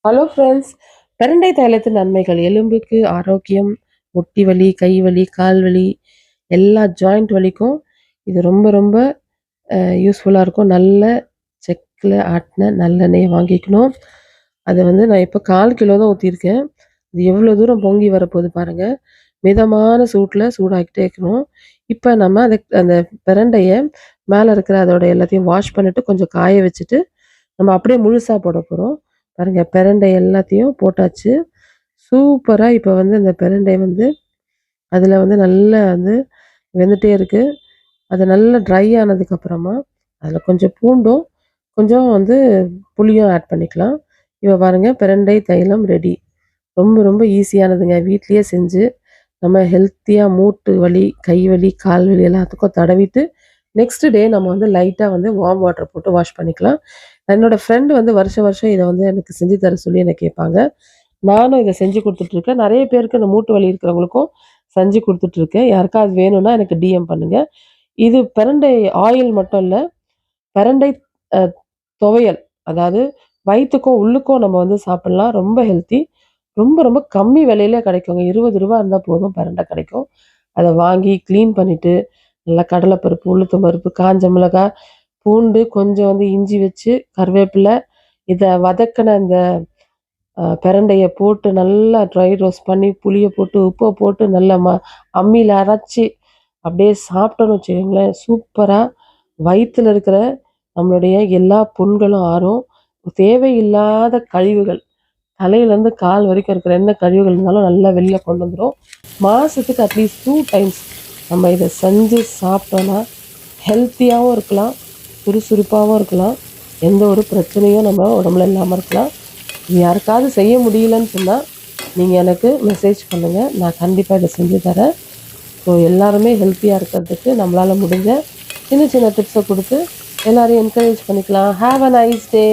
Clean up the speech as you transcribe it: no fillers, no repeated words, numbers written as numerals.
Hello friends. பிரண்டை தைலத்தின் நன்மைகள்: எலும்புக்கு ஆரோக்கியம், முட்டி வலி, கை வலி, கால் வலி, எல்லா ஜாயிண்ட் வலிக்கும் இது ரொம்ப ரொம்ப யூஸ்ஃபுல்லாக இருக்கும். நல்ல செக்கில் ஆட்டின நல்லெண்ணெயை வாங்கிக்கணும். அதை நான் இப்போ 1/4 கிலோ தான் ஊற்றிருக்கேன். இது எவ்வளோ தூரம் பொங்கி வரப்போகுது பாருங்கள். மிதமான சூட்டில் சூடாக்கிட்டே இருக்கணும். இப்போ நம்ம அந்த பிரண்டையை மேலே இருக்கிற அதோட எல்லாத்தையும் வாஷ் பண்ணிவிட்டு கொஞ்சம் காய வச்சுட்டு நம்ம அப்படியே முழுசாக போட போகிறோம். பாருங்கள், பிரண்டை எல்லாத்தையும் போட்டாச்சு. சூப்பராக இப்போ இந்த பிரண்டை அதில் நல்லா வெந்துட்டே இருக்குது. அது நல்லா ட்ரை ஆனதுக்கப்புறமா அதில் கொஞ்சம் பூண்டும் கொஞ்சம் புளியும் ஆட் பண்ணிக்கலாம். இப்போ பாருங்கள், பிரண்டை தைலம் ரெடி. ரொம்ப ரொம்ப ஈஸியானதுங்க. வீட்லேயே செஞ்சு நம்ம ஹெல்த்தியாக மூட்டு வலி, கை வலி, கால் வலி எல்லாத்துக்கும் தடவிட்டு நெக்ஸ்ட் டே நம்ம லைட்டாக வார்ம் வாட்டர் போட்டு வாஷ் பண்ணிக்கலாம். என்னோடய ஃப்ரெண்டு வருஷம் வருஷம் இதை எனக்கு செஞ்சு தர சொல்லி என்னை கேட்பாங்க. நானும் இதை செஞ்சு கொடுத்துட்ருக்கேன். நிறைய பேருக்கு இந்த மூட்டு வலி இருக்கிறவங்களுக்கும் செஞ்சு கொடுத்துட்ருக்கேன். யாருக்காவது வேணும்னா எனக்கு டிஎம் பண்ணுங்கள். இது பிரண்டை ஆயில் மட்டும் இல்லை, பிரண்டை துவையல். அதாவது வயிற்றுக்கும் உள்ளுக்கும் நம்ம சாப்பிட்லாம். ரொம்ப ஹெல்த்தி. ரொம்ப ரொம்ப கம்மி விலையில கிடைக்குங்க. 20 ரூபா இருந்தால் போதும் பிரண்டை கிடைக்கும். அதை வாங்கி க்ளீன் பண்ணிவிட்டு நல்லா கடலைப்பருப்பு, உளுத்தம் பருப்பு, காஞ்ச மிளகாய், பூண்டு, கொஞ்சம் இஞ்சி வச்சு, கருவேப்பிலை, இதை வதக்கின இந்த பிரண்டையை போட்டு நல்லா ட்ரை ரோஸ்ட் பண்ணி புளியை போட்டு உப்பை போட்டு நல்லா அம்மியில் அரைச்சி அப்படியே சாப்பிட்டோன்னு வச்சுக்கோங்களேன். சூப்பராக வயிற்றில் இருக்கிற நம்மளுடைய எல்லா புண்களும் ஆறும். தேவையில்லாத கழிவுகள் தலையிலேருந்து கால் வரைக்கும் இருக்கிற எந்த கழிவுகள் இருந்தாலும் நல்லா வெளியில் கொண்டு வந்துடும். மாதத்துக்கு அட்லீஸ்ட் 2 டைம்ஸ் நம்ம இதை செஞ்சு சாப்பிட்டோன்னா ஹெல்த்தியாகவும் இருக்கலாம், சுறுசுறுப்பாகவும் இருக்கலாம், எந்த ஒரு பிரச்சனையும் நம்ம உடம்புல இல்லாமல் இருக்கலாம். இது யாருக்காவது செய்ய முடியலன்னு சொன்னால் நீங்கள் எனக்கு மெசேஜ் பண்ணுங்கள். நான் கண்டிப்பாக இதை செஞ்சு தரேன். ஸோ எல்லாருமே ஹெல்த்தியாக இருக்கிறதுக்கு நம்மளால் முடிஞ்ச சின்ன சின்ன டிப்ஸை கொடுத்து எல்லோரையும் என்கரேஜ் பண்ணிக்கலாம். Have a nice day.